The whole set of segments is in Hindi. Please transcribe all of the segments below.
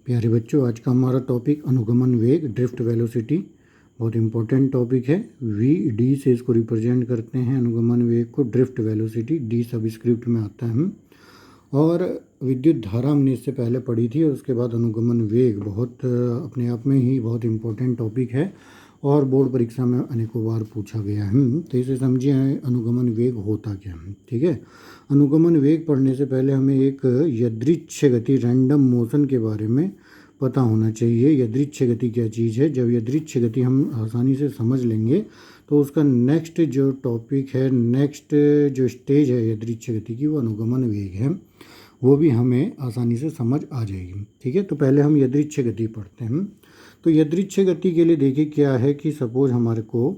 प्यारे बच्चों, आज का हमारा टॉपिक अनुगमन वेग, ड्रिफ्ट वेलोसिटी, बहुत इंपॉर्टेंट टॉपिक है। वी डी से इसको रिप्रेजेंट करते हैं, अनुगमन वेग को। ड्रिफ्ट वेलोसिटी डी सबस्क्रिप्ट में आता है। और विद्युत धारा हमने इससे पहले पढ़ी थी, और उसके बाद अनुगमन वेग बहुत अपने आप में ही बहुत इंपॉर्टेंट टॉपिक है और बोर्ड परीक्षा में अनेकों बार पूछा गया है। तो इसे समझिए अनुगमन वेग होता क्या है। ठीक है, अनुगमन वेग पढ़ने से पहले हमें एक यादृच्छिक गति, रैंडम मोशन के बारे में पता होना चाहिए। यादृच्छिक गति क्या चीज़ है? जब यादृच्छिक गति हम आसानी से समझ लेंगे तो उसका नेक्स्ट जो टॉपिक है, नेक्स्ट जो स्टेज है यादृच्छिक गति की, वो अनुगमन वेग है। वो भी हमें आसानी से समझ आ जाएगी। ठीक है, तो पहले हम यादृच्छिक गति पढ़ते हैं। तो यादृच्छिक गति के लिए देखिए क्या है कि सपोज हमारे को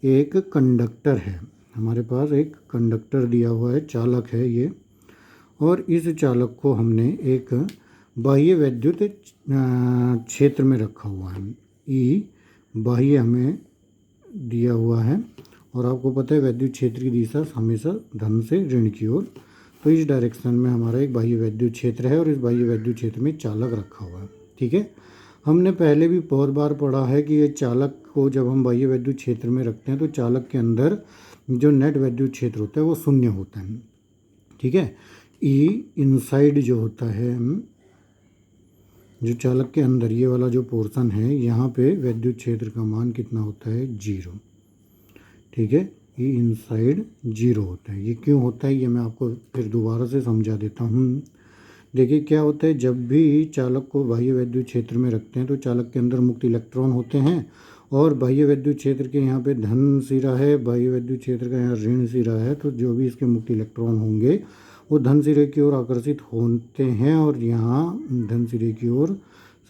एक कंडक्टर है, हमारे पास एक कंडक्टर दिया हुआ है, चालक है ये, और इस चालक को हमने एक बाह्य विद्युत क्षेत्र में रखा हुआ है। ई बाह्य हमें दिया हुआ है, और आपको पता है विद्युत क्षेत्र की दिशा हमेशा धन से ऋण की ओर। तो इस डायरेक्शन में हमारा एक बाह्य विद्युत क्षेत्र है, और इस बाह्य विद्युत क्षेत्र में चालक रखा हुआ है। ठीक है, हमने पहले भी बहुत बार पढ़ा है कि ये चालक को जब हम बाह्य विद्युत क्षेत्र में रखते हैं तो चालक के अंदर जो नेट विद्युत क्षेत्र होता है वो शून्य होता है। ठीक है, ई इनसाइड जो होता है, जो चालक के अंदर ये वाला जो पोर्शन है, यहाँ पे विद्युत क्षेत्र का मान कितना होता है? 0। ठीक है, ई इनसाइड 0 होता है। ये क्यों होता है ये मैं आपको फिर दोबारा से समझा देता हूँ। देखिए क्या होता है, जब भी चालक को बाह्य विद्युत क्षेत्र में रखते हैं तो चालक के अंदर मुक्त इलेक्ट्रॉन होते हैं, और बाह्य विद्युत क्षेत्र के यहाँ पे धन सिरा है, बाह्य विद्युत क्षेत्र का यहाँ ऋण सिरा है। तो जो भी इसके मुक्त इलेक्ट्रॉन होंगे वो धन सिरे की ओर आकर्षित होते हैं, और यहाँ धन सिरे की ओर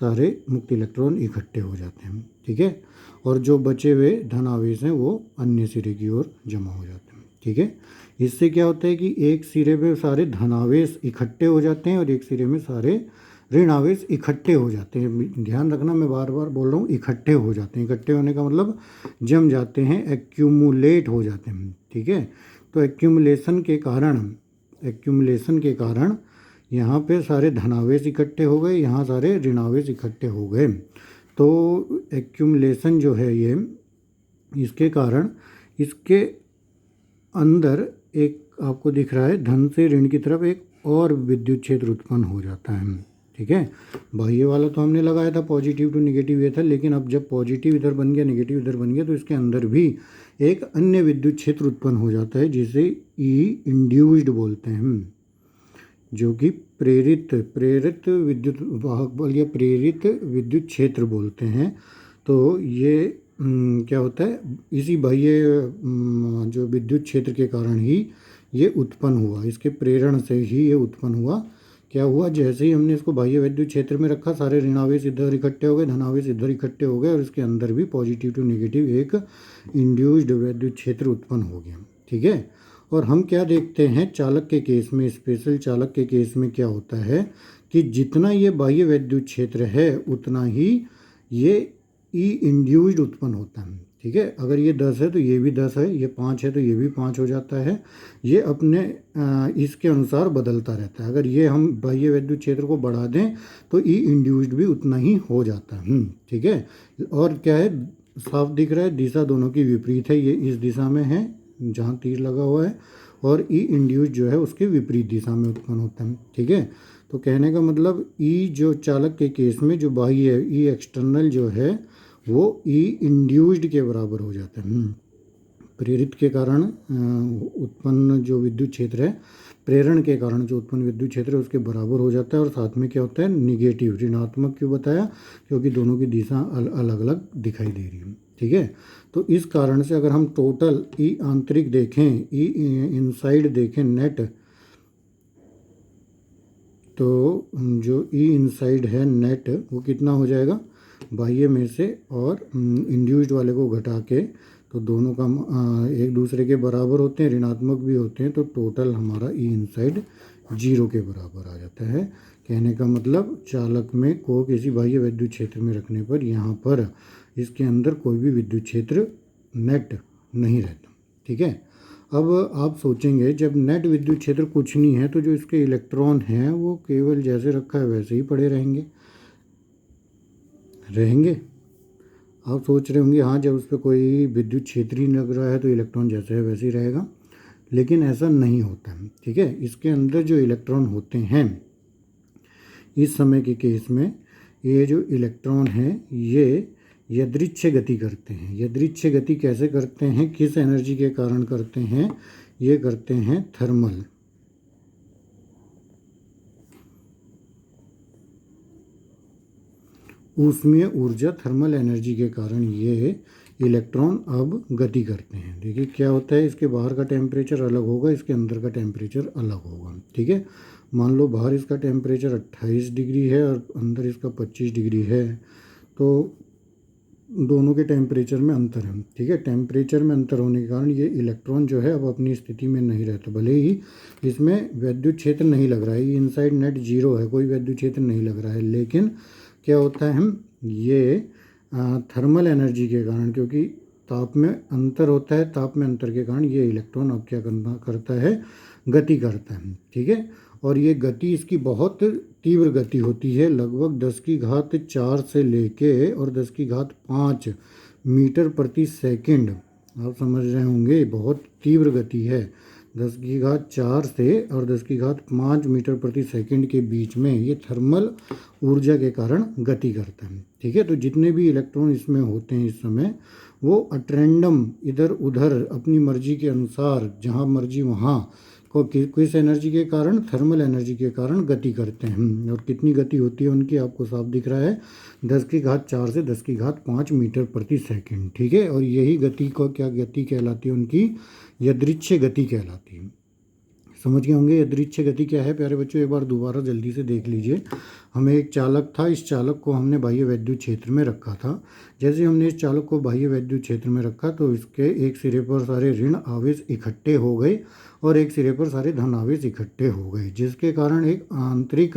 सारे मुक्त इलेक्ट्रॉन इकट्ठे हो जाते हैं। ठीक है, और जो बचे हुए धन आवेश हैं वो अन्य सिरे की ओर जमा हो जाते हैं। ठीक है, इससे क्या होता है कि एक सिरे में सारे धनावेश इकट्ठे हो जाते हैं और एक सिरे में सारे ऋण आवेश इकट्ठे हो जाते हैं। ध्यान रखना, मैं बार बार बोल रहा हूँ, इकट्ठे हो जाते हैं। इकट्ठे होने का मतलब जम जाते हैं, एक्यूमुलेट हो जाते हैं। ठीक है, तो एक्यूमुलेशन के कारण यहाँ पे सारे धनावेश इकट्ठे हो गए, यहाँ सारे ऋणावेश इकट्ठे हो गए। तो एक्यूमुलेशन जो है ये, इसके कारण इसके अंदर एक आपको दिख रहा है धन से ऋण की तरफ एक और विद्युत क्षेत्र उत्पन्न हो जाता है। ठीक है, बाह्य वाला तो हमने लगाया था, पॉजिटिव टू नेगेटिव ये था, लेकिन अब जब पॉजिटिव इधर बन गया, नेगेटिव इधर बन गया, तो इसके अंदर भी एक अन्य विद्युत क्षेत्र उत्पन्न हो जाता है, जिसे ई इंड्यूस्ड बोलते हैं, जो कि प्रेरित विद्युत वाहक बल या प्रेरित विद्युत क्षेत्र बोलते हैं। तो ये क्या होता है, इसी बाह्य जो विद्युत क्षेत्र के कारण ही ये उत्पन्न हुआ, इसके प्रेरण से ही ये उत्पन्न हुआ। क्या हुआ, जैसे ही हमने इसको बाह्य विद्युत क्षेत्र में रखा, सारे ऋणावेश इधर इकट्ठे हो गए, धनावेश इधर इकट्ठे हो गए, और इसके अंदर भी पॉजिटिव टू नेगेटिव एक इंड्यूस्ड विद्युत क्षेत्र उत्पन्न हो गया। ठीक है, और हम क्या देखते हैं चालक के केस में, स्पेशल चालक के केस में क्या होता है कि जितना ये बाह्य विद्युत क्षेत्र है उतना ही ये ई इंड्यूस्ड उत्पन्न होता है। ठीक है, अगर ये 10 है तो ये भी 10 है, ये 5 है तो ये भी 5 हो जाता है। ये अपने इसके अनुसार बदलता रहता है। अगर ये हम बाह्य विद्युत क्षेत्र को बढ़ा दें तो ई इंड्यूस्ड भी उतना ही हो जाता है। ठीक है, और क्या है, साफ दिख रहा है, दिशा दोनों की विपरीत है। ये इस दिशा में है जहाँ तीर लगा हुआ है, और ई इंड्यूस्ड जो है उसके विपरीत दिशा में उत्पन्न होता है। ठीक है, तो कहने का मतलब ई जो चालक के केस में जो बाह्य है, ई एक्सटर्नल जो है वो ई इंड्यूस्ड के बराबर हो जाता है। प्रेरित के कारण उत्पन्न जो विद्युत क्षेत्र है, प्रेरण के कारण जो उत्पन्न विद्युत क्षेत्र है उसके बराबर हो जाता है। और साथ में क्या होता है, निगेटिव, ऋणात्मक क्यों बताया? क्योंकि दोनों की दिशा अलग अलग दिखाई दे रही है। ठीक है, तो इस कारण से अगर हम टोटल ई आंतरिक देखें, ई इनसाइड देखें नेट, तो जो ई इनसाइड है नेट वो कितना हो जाएगा, बाह्य में से और इंड्यूस्ड वाले को घटा के, तो दोनों का एक दूसरे के बराबर होते हैं, ऋणात्मक भी होते हैं, तो टोटल हमारा ई इनसाइड 0 के बराबर आ जाता है। कहने का मतलब चालक में को किसी बाह्य विद्युत क्षेत्र में रखने पर यहाँ पर इसके अंदर कोई भी विद्युत क्षेत्र नेट नहीं रहता। ठीक है, अब आप सोचेंगे जब नेट विद्युत क्षेत्र कुछ नहीं है तो जो इसके इलेक्ट्रॉन हैं वो केवल जैसे रखा है वैसे ही पड़े रहेंगे। रहेंगे। आप सोच रहे होंगे हाँ, जब उस पर कोई विद्युत क्षेत्र ही लग रहा है तो इलेक्ट्रॉन जैसे है वैसे ही रहेगा, लेकिन ऐसा नहीं होता है। ठीक है, इसके अंदर जो इलेक्ट्रॉन होते हैं इस समय के केस में, ये जो इलेक्ट्रॉन है ये यादृच्छिक गति करते हैं। यादृच्छिक गति कैसे करते हैं, किस एनर्जी के कारण करते हैं, ये करते हैं थर्मल। ऊष्मीय ऊर्जा थर्मल एनर्जी के कारण ये इलेक्ट्रॉन अब गति करते हैं। देखिए क्या होता है, इसके बाहर का टेम्परेचर अलग होगा, इसके अंदर का टेम्परेचर अलग होगा। ठीक है, मान लो बाहर इसका टेम्परेचर 28 डिग्री है और अंदर इसका 25 डिग्री है, तो दोनों के टेम्परेचर में अंतर है। ठीक है, टेम्परेचर में अंतर होने के कारण ये इलेक्ट्रॉन जो है अब अपनी स्थिति में नहीं रहता, भले ही इसमें विद्युत क्षेत्र नहीं लग रहा है, इनसाइड नेट जीरो है, कोई विद्युत क्षेत्र नहीं लग रहा है, लेकिन क्या होता है, ये थर्मल एनर्जी के कारण, क्योंकि ताप में अंतर होता है, ताप में अंतर के कारण ये इलेक्ट्रॉन अब क्या करता है, गति करता है। ठीक है, और ये गति इसकी बहुत तीव्र गति होती है, लगभग 10⁴ से लेके और 10⁵ मीटर प्रति सेकंड। आप समझ रहे होंगे बहुत तीव्र गति है, 10⁴ से और 10⁵ मीटर प्रति सेकंड के बीच में ये थर्मल ऊर्जा के कारण गति करता है। ठीक है, तो जितने भी इलेक्ट्रॉन इसमें होते हैं इस समय वो अट्रैंडम इधर उधर अपनी मर्जी के अनुसार जहाँ मर्जी वहाँ को किस एनर्जी के कारण, थर्मल एनर्जी के कारण गति करते हैं। और कितनी गति होती है उनकी आपको साफ दिख रहा है, 10⁴ से 10⁵ मीटर प्रति सेकंड। ठीक है, और यही गति को क्या गति कहलाती है, उनकी यादृच्छिक गति कहलाती है। समझ गए होंगे यादृच्छिक गति क्या है प्यारे बच्चों, एक बार दोबारा जल्दी से देख लीजिए। हमें एक चालक था, इस चालक को हमने बाह्य विद्युत क्षेत्र में रखा था। जैसे हमने इस चालक को बाह्य विद्युत क्षेत्र में रखा तो इसके एक सिरे पर सारे ऋण आवेश इकट्ठे हो गए और एक सिरे पर सारे धन आवेश इकट्ठे हो गए, जिसके कारण एक आंतरिक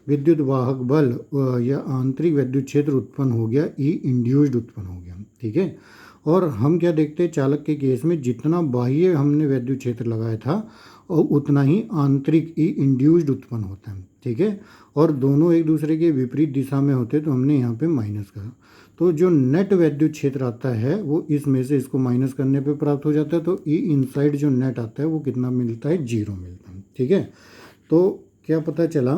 विद्युत वाहक बल या आंतरिक विद्युत क्षेत्र उत्पन्न हो गया, ई इंड्यूस्ड उत्पन्न हो गया। ठीक है, और हम क्या देखते हैं, चालक के केस में जितना बाह्य हमने विद्युत क्षेत्र लगाया था और उतना ही आंतरिक ई इंड्यूस्ड उत्पन्न होता है। ठीक है, और दोनों एक दूसरे के विपरीत दिशा में होते तो हमने यहाँ पे माइनस करा, तो जो नेट विद्युत क्षेत्र आता है वो इसमें से इसको माइनस करने पे प्राप्त हो जाता है, तो ई इनसाइड जो नेट आता है वो कितना मिलता है, 0 मिलता है। ठीक है, तो क्या पता चला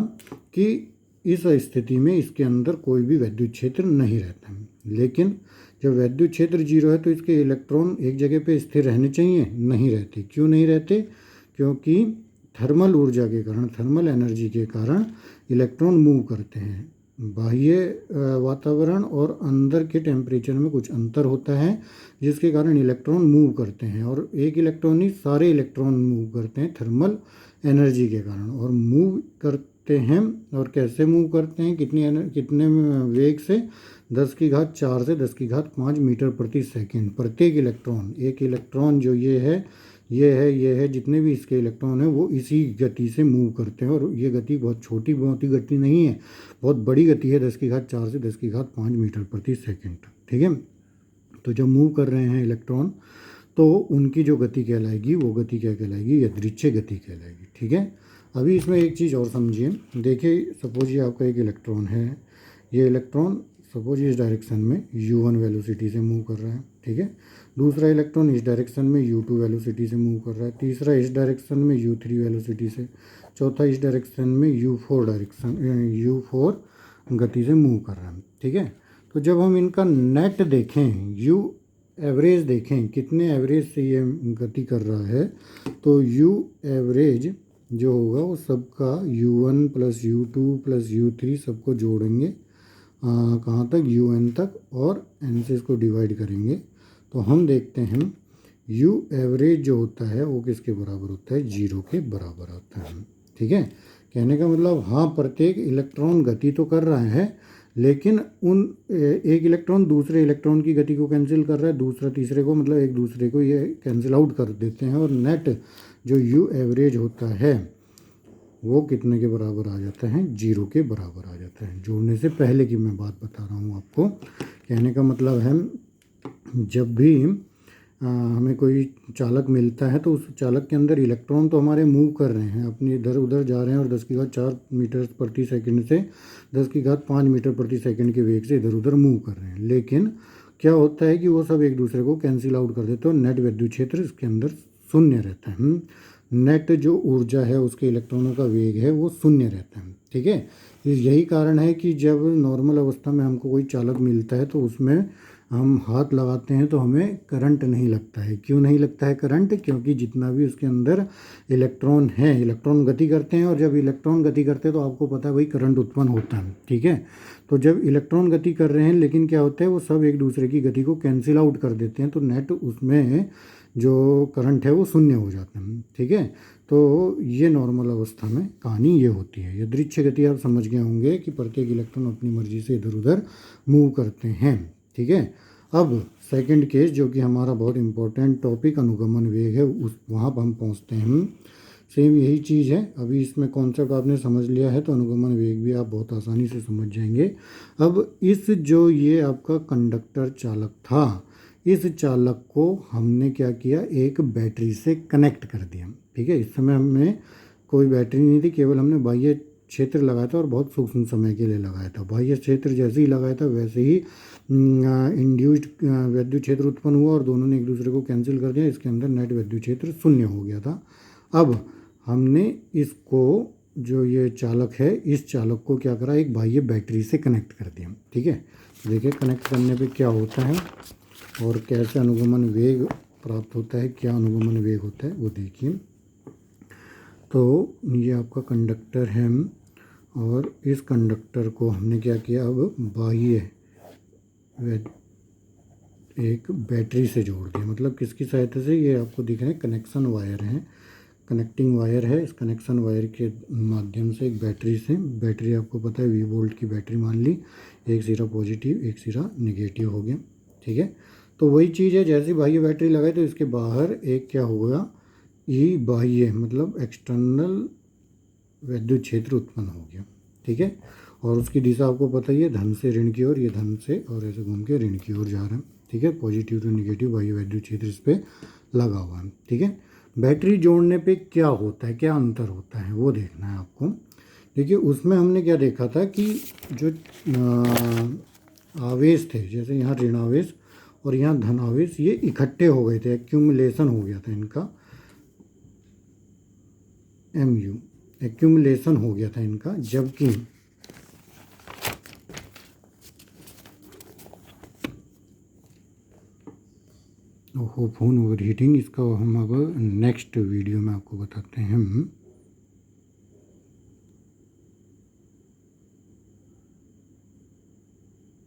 कि इस स्थिति में इसके अंदर कोई भी विद्युत क्षेत्र नहीं रहता है। लेकिन जब विद्युत क्षेत्र 0 है तो इसके इलेक्ट्रॉन एक जगह पे स्थिर रहने चाहिए, नहीं रहते। क्यों नहीं रहते, क्योंकि थर्मल ऊर्जा के कारण, थर्मल एनर्जी के कारण इलेक्ट्रॉन मूव करते हैं। बाह्य वातावरण और अंदर के टेम्परेचर में कुछ अंतर होता है जिसके कारण इलेक्ट्रॉन मूव करते हैं, और एक इलेक्ट्रॉन ही सारे इलेक्ट्रॉन मूव करते हैं थर्मल एनर्जी के कारण। और मूव करते हैं, और कैसे मूव करते हैं, कितने वेग से, 10⁴ से 10⁵ मीटर प्रति सेकंड प्रत्येक इलेक्ट्रॉन। एक इलेक्ट्रॉन जो ये है, जितने भी इसके इलेक्ट्रॉन हैं वो इसी गति से मूव करते हैं। और ये गति बहुत छोटी बहुत ही गति नहीं है, बहुत बड़ी गति है, 10⁵ से 10⁵ मीटर प्रति सेकंड। ठीक है, तो जब मूव कर रहे हैं इलेक्ट्रॉन तो उनकी जो गति कहलाएगी वो गति क्या कहलाएगी, यादृच्छिक गति कहलाएगी। ठीक है, अभी इसमें एक चीज़ और समझिए। देखिए सपोज ये आपका एक इलेक्ट्रॉन है, ये इलेक्ट्रॉन सपोज इस डायरेक्शन में u1 वेलोसिटी से मूव कर रहा है। ठीक है, दूसरा इलेक्ट्रॉन इस डायरेक्शन में u2 वेलोसिटी से मूव कर रहा है, तीसरा इस डायरेक्शन में u3 वेलोसिटी से, चौथा इस डायरेक्शन में u4 गति से मूव कर रहा है। ठीक है, तो जब हम इनका नेट देखें, u एवरेज देखें कितने एवरेज से ये गति कर रहा है, तो u एवरेज जो होगा वो सबका u1 + u2 + u3 सबको जोड़ेंगे कहाँ तक, un तक, और n से इसको डिवाइड करेंगे तो हम देखते हैं u एवरेज जो होता है वो किसके बराबर होता है, 0 के बराबर होता है। ठीक है, कहने का मतलब हाँ, प्रत्येक इलेक्ट्रॉन गति तो कर रहा है, लेकिन एक इलेक्ट्रॉन दूसरे इलेक्ट्रॉन की गति को कैंसिल कर रहा है, दूसरा तीसरे को, मतलब एक दूसरे को ये कैंसिल आउट कर देते हैं, और नेट जो u एवरेज होता है वो कितने के बराबर आ जाता है, 0 के बराबर आ जाता है। जोड़ने से पहले की मैं बात बता रहा हूँ आपको। कहने का मतलब है जब भी हमें कोई चालक मिलता है तो उस चालक के अंदर इलेक्ट्रॉन तो हमारे मूव कर रहे हैं, अपनी इधर उधर जा रहे हैं और 10⁴ मीटर प्रति सेकंड से 10⁵ मीटर प्रति सेकंड के वेग से इधर उधर मूव कर रहे हैं। लेकिन क्या होता है कि वो सब एक दूसरे को कैंसिल आउट कर देते हैं और नेट विद्युत क्षेत्र इसके अंदर शून्य रहता है। नेट जो ऊर्जा है उसके इलेक्ट्रॉनों का वेग है वो शून्य रहता है। ठीक है, यही कारण है कि जब नॉर्मल अवस्था में हमको कोई चालक मिलता है तो उसमें हम हाथ लगाते हैं तो हमें करंट नहीं लगता है। क्यों नहीं लगता है करंट? क्योंकि जितना भी उसके अंदर इलेक्ट्रॉन है, इलेक्ट्रॉन गति करते हैं और जब इलेक्ट्रॉन गति करते हैं तो आपको पता है भाई करंट उत्पन्न होता है। ठीक है, तो जब इलेक्ट्रॉन गति कर रहे हैं लेकिन क्या होता है वो सब एक दूसरे की गति को कैंसिल आउट कर देते हैं, तो नेट उसमें जो करंट है वो शून्य हो जाता है। ठीक है, तो ये नॉर्मल अवस्था में कहानी ये होती है। यादृच्छ गति आप समझ गए होंगे कि प्रत्येक इलेक्ट्रॉन अपनी मर्जी से इधर उधर मूव करते हैं। ठीक है, अब सेकंड केस जो कि हमारा बहुत इंपॉर्टेंट टॉपिक अनुगमन वेग है, उस वहाँ पर हम पहुँचते हैं। सेम यही चीज़ है। अभी इसमें कॉन्सेप्ट आपने समझ लिया है तो अनुगमन वेग भी आप बहुत आसानी से समझ जाएंगे। अब इस जो ये आपका कंडक्टर चालक था, इस चालक को हमने क्या किया, एक बैटरी से कनेक्ट कर दिया। ठीक है, इस समय हमें कोई बैटरी नहीं थी, केवल हमने बाह्य क्षेत्र लगाया था और बहुत सूक्ष्म समय के लिए लगाया था। बाह्य क्षेत्र जैसे ही लगाया था वैसे ही इंड्यूस्ड विद्युत क्षेत्र उत्पन्न हुआ और दोनों ने एक दूसरे को कैंसिल कर दिया। इसके अंदर नेट विद्युत क्षेत्र शून्य हो गया था। अब हमने इसको जो ये चालक है, इस चालक को क्या करा, एक बाह्य बैटरी से कनेक्ट कर दिया। ठीक है, देखिए कनेक्ट करने पे क्या होता है और कैसे अनुगमन वेग प्राप्त होता है, क्या अनुगमन वेग होता है वो देखिए। तो ये आपका कंडक्टर है और इस कंडक्टर को हमने क्या किया, अब बाह्य एक बैटरी से जोड़ दिया। मतलब किसकी सहायता से, ये आपको दिख रहे हैं कनेक्शन वायर हैं, कनेक्टिंग वायर है। इस कनेक्शन वायर के माध्यम से एक बैटरी से, बैटरी आपको पता है 20 वोल्ट की बैटरी मान ली, एक सिरा पॉजिटिव एक सिरा नेगेटिव हो गया। ठीक है, तो वही चीज़ है, जैसे बाह्य बैटरी लगाए तो इसके बाहर एक क्या होगा, ये बाह्य मतलब एक्सटर्नल विद्युत क्षेत्र उत्पन्न हो गया। ठीक है, और उसकी दिशा आपको पता ही है, धन से ऋण की ओर, ये धन से और ऐसे घूम के ऋण की ओर जा रहा है। ठीक है, पॉजिटिव टू निगेटिव बाह्य विद्युत क्षेत्र इस पर लगा हुआ है। ठीक है, बैटरी जोड़ने पे क्या होता है, क्या अंतर होता है वो देखना है आपको। देखिए उसमें हमने क्या देखा था कि जो आवेश थे, जैसे यहाँ ऋण आवेश और यहाँ धन आवेश, ये इकट्ठे हो गए थे, एक्यूमुलेशन हो गया था इनका, एक्यूमुलेशन हो गया था इनका। जबकि फोन ओवर हीटिंग, इसका हम अब नेक्स्ट वीडियो में आपको बताते हैं।